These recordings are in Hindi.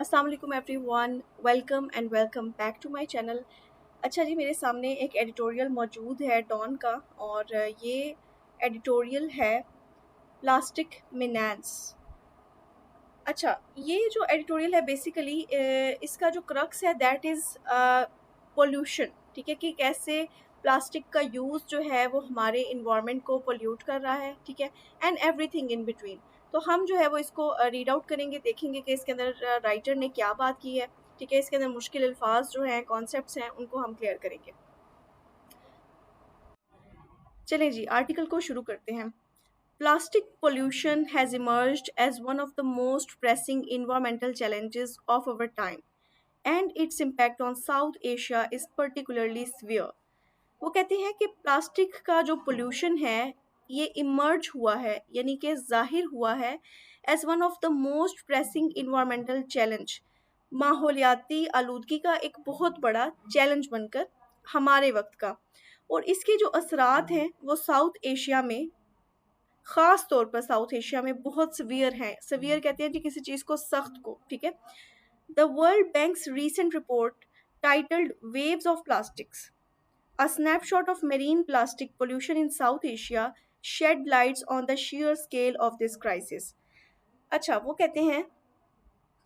अस्सलाम वालेकुम everyone, welcome and welcome back to my channel. अच्छा जी, मेरे सामने एक एडिटोरियल मौजूद है डॉन का, और ये एडिटोरियल है प्लास्टिक मिनेंस। अच्छा, ये जो एडिटोरियल है बेसिकली इसका जो क्रक्स है दैट इज़ पोल्यूशन। ठीक है, कि कैसे प्लास्टिक का यूज़ जो है वो हमारे इन्वायरमेंट को पोल्यूट कर रहा है। ठीक है, एंड एवरीथिंग इन बिटवीन। तो हम जो है वो इसको रीड आउट करेंगे, देखेंगे कि इसके अंदर राइटर ने क्या बात की है। ठीक है, इसके अंदर मुश्किल अल्फाज जो हैं, कॉन्सेप्ट्स हैं, उनको हम क्लियर करेंगे। चलें जी, आर्टिकल को शुरू करते हैं। Plastic pollution has emerged as one of the most pressing environmental challenges of our time, and its impact on South Asia is particularly severe. वो कहते हैं कि प्लास्टिक का जो पोल्यूशन है ये इमर्ज हुआ है, यानी कि जाहिर हुआ है as one of the most pressing environmental challenge, माहौलियाती आलूदगी का एक बहुत बड़ा चैलेंज बनकर हमारे वक्त का। और इसके जो असरात हैं वो साउथ एशिया में, ख़ास तौर पर साउथ एशिया में बहुत सवियर हैं। सवियर कहते हैं जी किसी चीज़ को सख्त को। ठीक है, the world bank's recent report titled waves of plastics, a snapshot of marine plastic pollution in south Asia shed lights on the sheer scale of this crisis. अच्छा, वो कहते हैं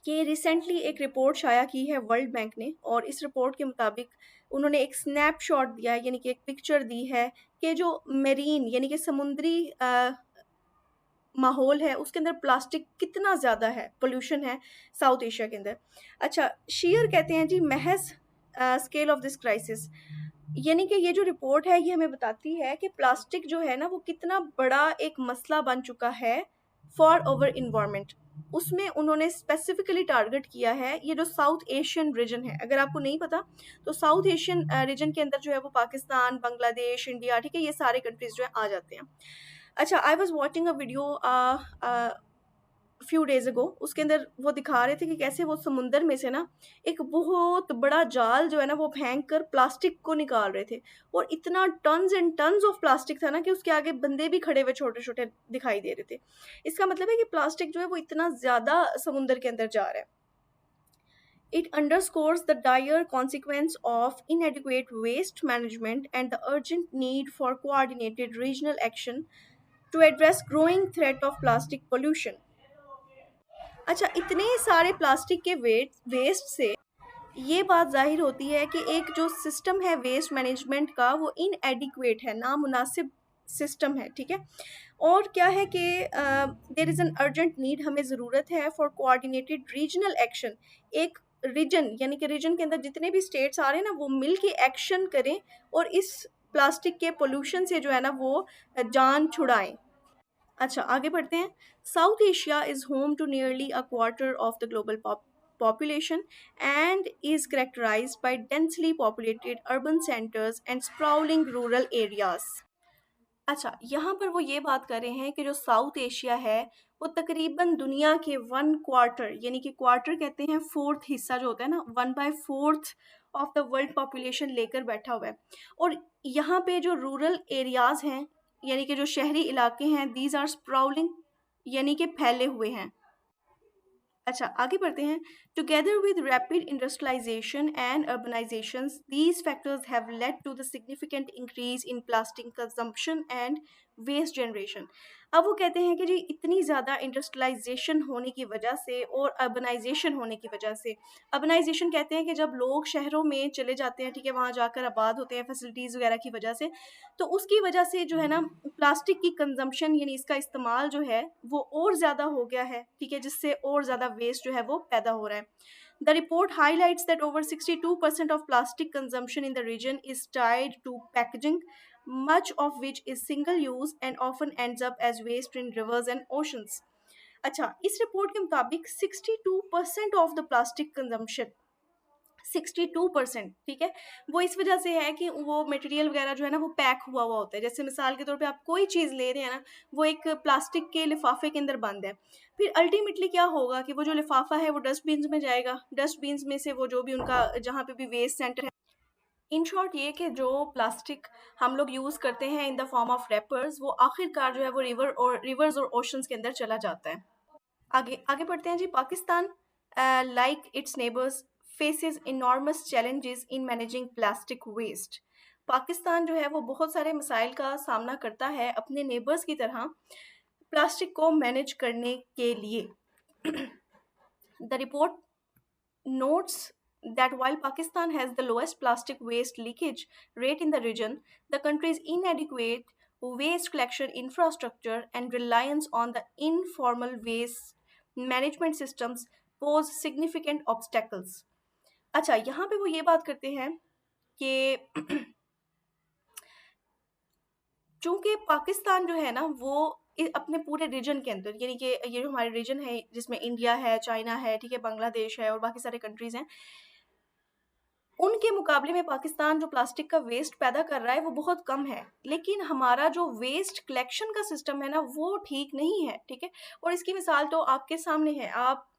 कि रिसेंटली एक रिपोर्ट शाया की है वर्ल्ड बैंक ने, और इस रिपोर्ट के मुताबिक उन्होंने एक स्नैपशॉट दिया है, यानी कि एक पिक्चर दी है कि जो मेरीन यानी कि समुद्री माहौल है उसके अंदर प्लास्टिक कितना ज़्यादा है, पोल्यूशन है साउथ एशिया के अंदर। अच्छा, शेयर कहते हैं जी महज स्केल ऑफ दिस क्राइसिस, यानी कि ये जो रिपोर्ट है ये हमें बताती है कि प्लास्टिक जो है ना वो कितना बड़ा एक मसला बन चुका है फॉर ओवर इन्वायरमेंट। उसमें उन्होंने स्पेसिफिकली टारगेट किया है ये जो साउथ एशियन रीजन है। अगर आपको नहीं पता तो साउथ एशियन रीजन के अंदर जो है वो पाकिस्तान, बांग्लादेश, इंडिया, ठीक है, ये सारे कंट्रीज जो है आ जाते हैं। अच्छा, I was watching a video few days ago. उसके अंदर वो दिखा रहे थे कि कैसे वो समुंदर में से ना एक बहुत बड़ा जाल जो है ना वो फेंक कर प्लास्टिक को निकाल रहे थे, और इतना tons and tons of plastic था ना कि उसके आगे बंदे भी खड़े हुए छोटे छोटे दिखाई दे रहे थे। इसका मतलब है कि प्लास्टिक जो है वो इतना ज़्यादा समुंदर के अंदर जा रहा है। It underscores the dire consequence of inadequate waste management and the urgent need for coordinated regional action to address growing threat of plastic pollution. अच्छा, इतने सारे प्लास्टिक के वेस्ट से ये बात जाहिर होती है कि एक जो सिस्टम है वेस्ट मैनेजमेंट का वो इनएडिक्वेट है, नामुनासिब सिस्टम है। ठीक है, और क्या है कि there is an urgent need, हमें ज़रूरत है फॉर कोऑर्डिनेटेड रीजनल एक्शन। एक रीजन यानी कि रीजन के अंदर जितने भी स्टेट्स आ रहे हैं ना वो मिल के एक्शन करें और इस प्लास्टिक के पोल्यूशन से जो है ना वो जान छुड़ाएं। अच्छा, आगे बढ़ते हैं। South Asia is home to nearly a quarter of the global population and is characterized by densely populated urban centers and sprawling rural areas. अच्छा, यहाँ पर वो ये बात कर रहे हैं कि जो साउथ एशिया है वो तकरीबन दुनिया के वन क्वार्टर, यानी कि क्वार्टर कहते हैं फोर्थ हिस्सा जो होता है ना, 1/4 ऑफ द वर्ल्ड पॉपुलेशन लेकर बैठा हुआ है। और यहाँ पे जो रूरल एरियाज हैं यानी कि जो शहरी इलाके हैं, दीज आर स्प्राउलिंग, यानी कि फैले हुए हैं। अच्छा, आगे बढ़ते हैं। Together with rapid industrialisation and urbanisation, these factors have led to the significant increase in plastic consumption and waste generation. अब वो कहते हैं कि जी इतनी ज़्यादा इंडस्ट्रियलाइजेशन होने की वजह से और अर्बनाइजेशन होने की वजह से, अर्बनाइजेशन कहते हैं कि जब लोग शहरों में चले जाते हैं, ठीक है, वहाँ जाकर आबाद होते हैं फैसिलिटीज़ वगैरह की वजह से, तो उसकी वजह से जो है ना प्लास्टिक की कंजम्पशन यानी इसका इस्तेमाल जो है वो और ज़्यादा हो गया है। ठीक है, जिससे और ज़्यादा वेस्ट जो है वो पैदा हो रहा है। The report highlights that over 62% of plastic consumption in the region is tied to packaging, much of which is single use and often ends up as waste in rivers and oceans. अच्छा, इस रिपोर्ट के मुताबिक 62% ऑफ द प्लास्टिक कंजम्पशन, 62%, ठीक है, वो इस वजह से है कि वो मटेरियल वगैरह जो है ना वो पैक हुआ हुआ होता है। जैसे मिसाल के तौर पे आप कोई चीज़ ले रहे हैं ना, वो एक प्लास्टिक के लिफाफे के अंदर बंद है। फिर अल्टीमेटली क्या होगा कि वो जो लिफाफा है वो डस्टबिन में जाएगा, डस्टबिन में से वो जो भी उनका जहाँ पे भी वेस्ट सेंटर है, इन शॉर्ट ये कि जो प्लास्टिक हम लोग यूज़ करते हैं in the form of rappers, वो आखिरकार जो है वो रिवर्स और ओशंस के अंदर चला जाता है। आगे आगे बढ़ते हैं जी। Pakistan like its neighbors, faces enormous challenges in managing plastic waste. Pakistan जो है वो बहुत सारे मसाइल का सामना करता है अपने नेबर्स की तरह प्लास्टिक को मैनेज करने के लिए. The report notes that while Pakistan has the lowest plastic waste leakage rate in the region, the country's inadequate waste collection infrastructure and reliance on the informal waste management systems pose significant obstacles. अच्छा, यहाँ पे वो ये बात करते हैं कि चूंकि पाकिस्तान जो है ना वो अपने पूरे रीजन के अंदर, यानी कि ये जो हमारे रीजन है जिसमें इंडिया है, चाइना है, ठीक है, बांग्लादेश है और बाकी सारे कंट्रीज हैं, उनके मुकाबले में पाकिस्तान जो प्लास्टिक का वेस्ट पैदा कर रहा है वो बहुत कम है. लेकिन हमारा जो वेस्ट कलेक्शन का सिस्टम है ना वो ठीक नहीं है, ठीक है. और इसकी मिसाल तो आपके सामने है. आप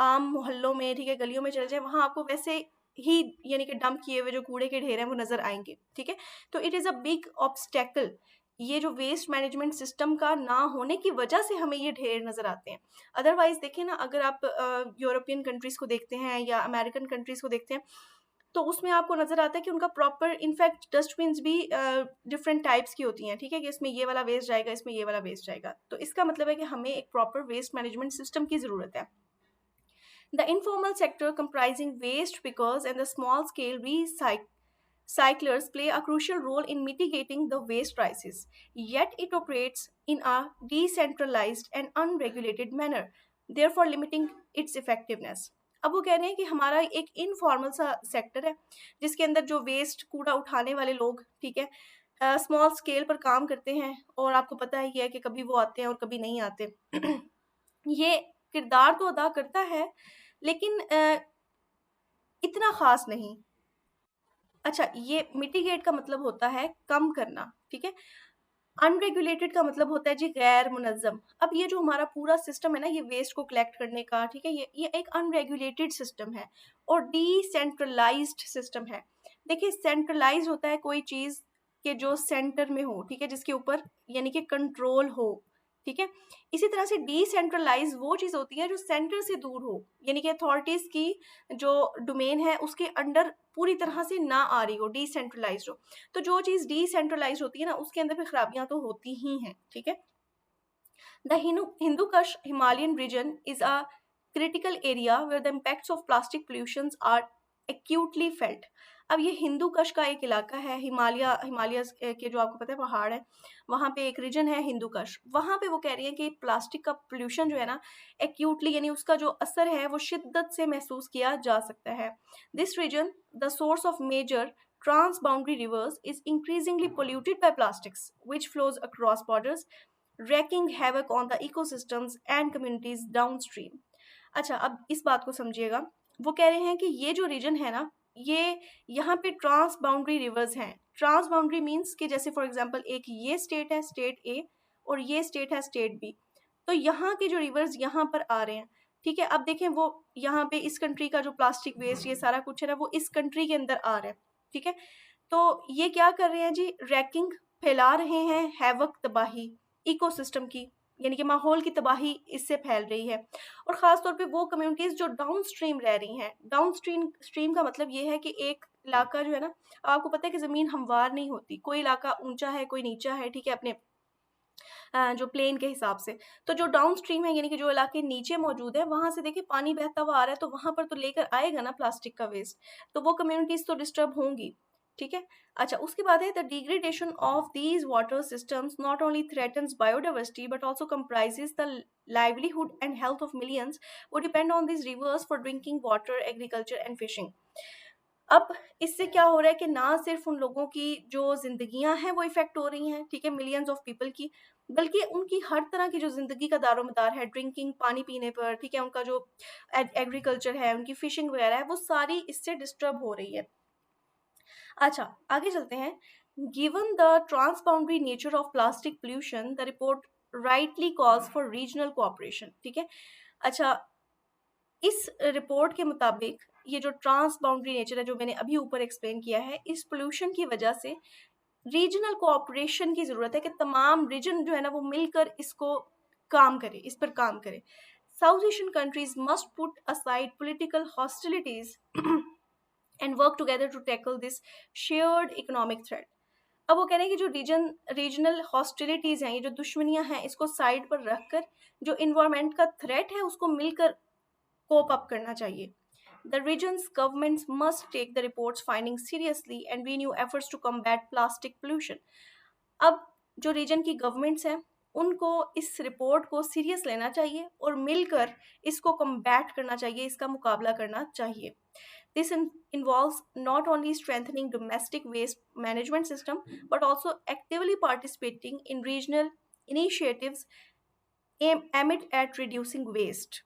आम मोहल्लों में, ठीक है, गलियों में चले जाए, वहाँ आपको वैसे ही यानी कि डंप किए हुए जो कूड़े के ढेर हैं वो नज़र आएंगे, ठीक है. तो it is a big obstacle. ये जो वेस्ट मैनेजमेंट सिस्टम का ना होने की वजह से हमें ये ढेर नज़र आते हैं. अदरवाइज देखें ना, अगर आप यूरोपियन कंट्रीज़ को देखते हैं या अमेरिकन कंट्रीज़ को देखते हैं तो उसमें आपको नज़र आता है कि उनका प्रॉपर, इनफैक्ट डस्टबिन्स भी डिफरेंट टाइप्स की होती हैं, ठीक है, कि इसमें ये वाला वेस्ट जाएगा, इसमें ये वाला वेस्ट जाएगा. तो इसका मतलब है कि हमें एक प्रॉपर वेस्ट मैनेजमेंट सिस्टम की ज़रूरत है. The informal sector comprising waste pickers and the small scale recyclers play a crucial role in mitigating the waste crisis, yet it operates in a decentralized and unregulated manner, therefore limiting its effectiveness. अब वो कह रहे हैं कि हमारा एक इनफॉर्मल सा सेक्टर है जिसके अंदर जो वेस्ट कूड़ा उठाने वाले लोग, ठीक है, स्मॉल स्केल पर काम करते हैं और आपको पता ही है कि कभी वो आते हैं और कभी नहीं आते. ये किरदार तो अदा करता है लेकिन इतना ख़ास नहीं. अच्छा, ये मिटिगेट का मतलब होता है कम करना, ठीक है. अनरेगुलेटेड का मतलब होता है जी गैर मुनज़्ज़म. अब ये जो हमारा पूरा सिस्टम है ना ये वेस्ट को कलेक्ट करने का, ठीक है, ये एक अनरेगुलेटेड सिस्टम है और डिसेंट्रलाइज्ड सिस्टम है. देखिए, सेंट्रलाइज होता है कोई चीज़ के जो सेंटर में हो, ठीक है, जिसके ऊपर यानी कि कंट्रोल हो, ठीक है. इसी तरह से डिसेंट्रलाइज वो चीज़ होती है जो सेंटर से दूर हो, यानी कि अथॉरिटीज़ की जो डोमेन है उसके अंडर पूरी तरह से ना आ रही हो, डिसेंट्रलाइज हो. तो जो चीज़ डिसेंट्रलाइज होती है ना उसके अंदर फिर खराबियां तो होती ही हैं, ठीक है. The Hindu Kush Himalayan region is a critical area where the impacts of plastic pollutions are acutely felt. अब ये हिंदू कश का एक इलाका है, हिमालयस के जो आपको पता है पहाड़ है, वहाँ पे एक रीजन है हिंदू कश. वहाँ पे वो कह रही है कि प्लास्टिक का पोल्यूशन जो है ना एक्यूटली, यानी उसका जो असर है वो शिद्दत से महसूस किया जा सकता है. This region, the source of major transboundary rivers, is increasingly polluted by plastics which flows across borders, wreaking havoc on the ecosystems and communities downstream. अच्छा, अब इस बात को समझिएगा. वो कह रहे हैं कि ये जो रीजन है ना ये यहाँ पे ट्रांस बाउंड्री रिवर्स हैं. ट्रांस बाउंड्री मीन्स कि जैसे फॉर एग्जांपल एक ये स्टेट है, स्टेट ए, और ये स्टेट है, स्टेट बी. तो यहाँ के जो रिवर्स यहाँ पर आ रहे हैं, ठीक है. अब देखें वो यहाँ पे इस कंट्री का जो प्लास्टिक वेस्ट ये सारा कुछ है ना वो इस कंट्री के अंदर आ रहा है, ठीक है. तो ये क्या कर रहे हैं जी, रैकिंग फैला रहे हैं, हैवक, तबाही इकोसिस्टम की, यानी कि माहौल की तबाही इससे फैल रही है. और ख़ास तौर पे वो कम्युनिटीज़ जो डाउन स्ट्रीम रह रही हैं. डाउन स्ट्रीम का मतलब ये है कि एक इलाका जो है ना, आपको पता है कि ज़मीन हमवार नहीं होती, कोई इलाका ऊंचा है कोई नीचा है, ठीक है, अपने जो प्लेन के हिसाब से. तो जो डाउन स्ट्रीम है यानी कि जो इलाके नीचे मौजूद है वहाँ से देखिए पानी बहता हुआ आ रहा है, तो वहाँ पर तो लेकर आएगा ना प्लास्टिक का वेस्ट, तो वो कम्युनिटीज़ तो डिस्टर्ब होंगी, ठीक है. अच्छा, उसके बाद है the degradation of these water systems not only threatens biodiversity but also comprises the livelihood and health of millions who depend on these rivers for drinking water, agriculture and fishing. अब इससे क्या हो रहा है कि ना सिर्फ उन लोगों की जो जिंदगियां हैं वो इफेक्ट हो रही हैं, ठीक है, मिलियंस ऑफ पीपल की, बल्कि उनकी हर तरह की जो जिंदगी का दारोमदार है, ड्रिंकिंग, पानी पीने पर, ठीक है, उनका जो एग्रीकल्चर है, उनकी फिशिंग वगैरह है, वो सारी इससे डिस्टर्ब हो रही है. अच्छा, आगे चलते हैं. Given the transboundary nature of plastic pollution, the report rightly calls for regional cooperation, ठीक है. अच्छा, इस रिपोर्ट के मुताबिक ये जो ट्रांस बाउंड्री नेचर है जो मैंने अभी ऊपर एक्सप्लेन किया है, इस पोल्यूशन की वजह से रीजनल कोऑपरेशन की ज़रूरत है कि तमाम रीजन जो है ना वो मिलकर इसको काम करे, इस पर काम करे. South Asian countries must put aside political hostilities and work together to tackle this shared economic threat. अब वो कह रहे हैं कि जो रीजनल हॉस्टिलिटीज हैं, ये जो दुश्मनियां हैं, इसको साइड पर रखकर जो इन्वायरमेंट का थ्रेट है उसको मिलकर कोप अप करना चाहिए. The region's governments must take the report's findings seriously and renew efforts to combat plastic pollution. अब जो रीजन की गवर्नमेंट्स हैं उनको इस रिपोर्ट को सीरियस लेना चाहिए और मिलकर इसको कम्बैट करना चाहिए, इसका मुकाबला करना चाहिए. This involves not only strengthening domestic waste management system but also actively participating in regional initiatives aimed at reducing waste.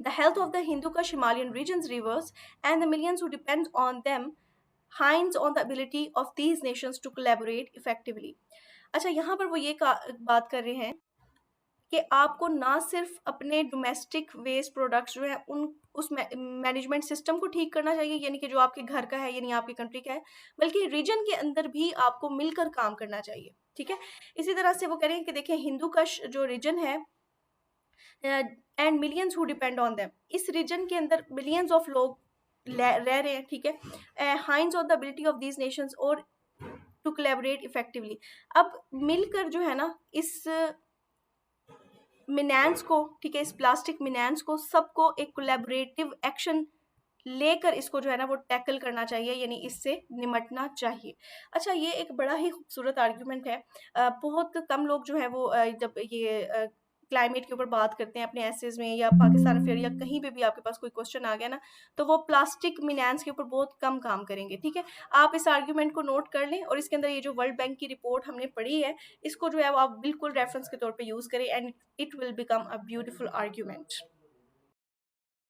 The health of the Hindu Kush Himalayan region's rivers and the millions who depend on them hinges on the ability of these nations to collaborate effectively. अच्छा, यहाँ पर वो ये बात कर रहे हैं कि आपको ना सिर्फ अपने डोमेस्टिक वेस्ट प्रोडक्ट्स जो हैं उस मैनेजमेंट सिस्टम को ठीक करना चाहिए, यानी कि जो आपके घर का है, यानी आपकी कंट्री का है, बल्कि रीजन के अंदर भी आपको मिलकर काम करना चाहिए. ठीक है. इसी तरह से वो कह रहे हैं कि देखिए, हिंदू कश जो रीजन है and millions who depend on them, इस रीजन के अंदर मिलियंस ऑफ लोग रह रहे हैं. ठीक है. Hinges on the ability of these nations और टू कोलैबोरेट इफेक्टिवली. अब मिलकर जो है ना इस मिनांस को, ठीक है, इस प्लास्टिक मिनांस को सबको एक कोलैबोरेटिव एक्शन लेकर इसको जो है ना वो टैकल करना चाहिए, यानी इससे निमटना चाहिए. अच्छा, ये एक बड़ा ही खूबसूरत आर्ग्यूमेंट है. बहुत कम लोग जो है वो जब ये क्लाइमेट के ऊपर बात करते हैं अपने एसेज में या पाकिस्तान अफेयर या कहीं पे भी आपके पास कोई क्वेश्चन आ गया ना, तो वो प्लास्टिक मिनांस के ऊपर बहुत कम काम करेंगे. ठीक है. आप इस आर्ग्यूमेंट को नोट कर लें और इसके अंदर ये जो वर्ल्ड बैंक की रिपोर्ट हमने पढ़ी है इसको जो है वो आप बिल्कुल रेफरेंस के तौर पे यूज़ करें and it will become a beautiful argument.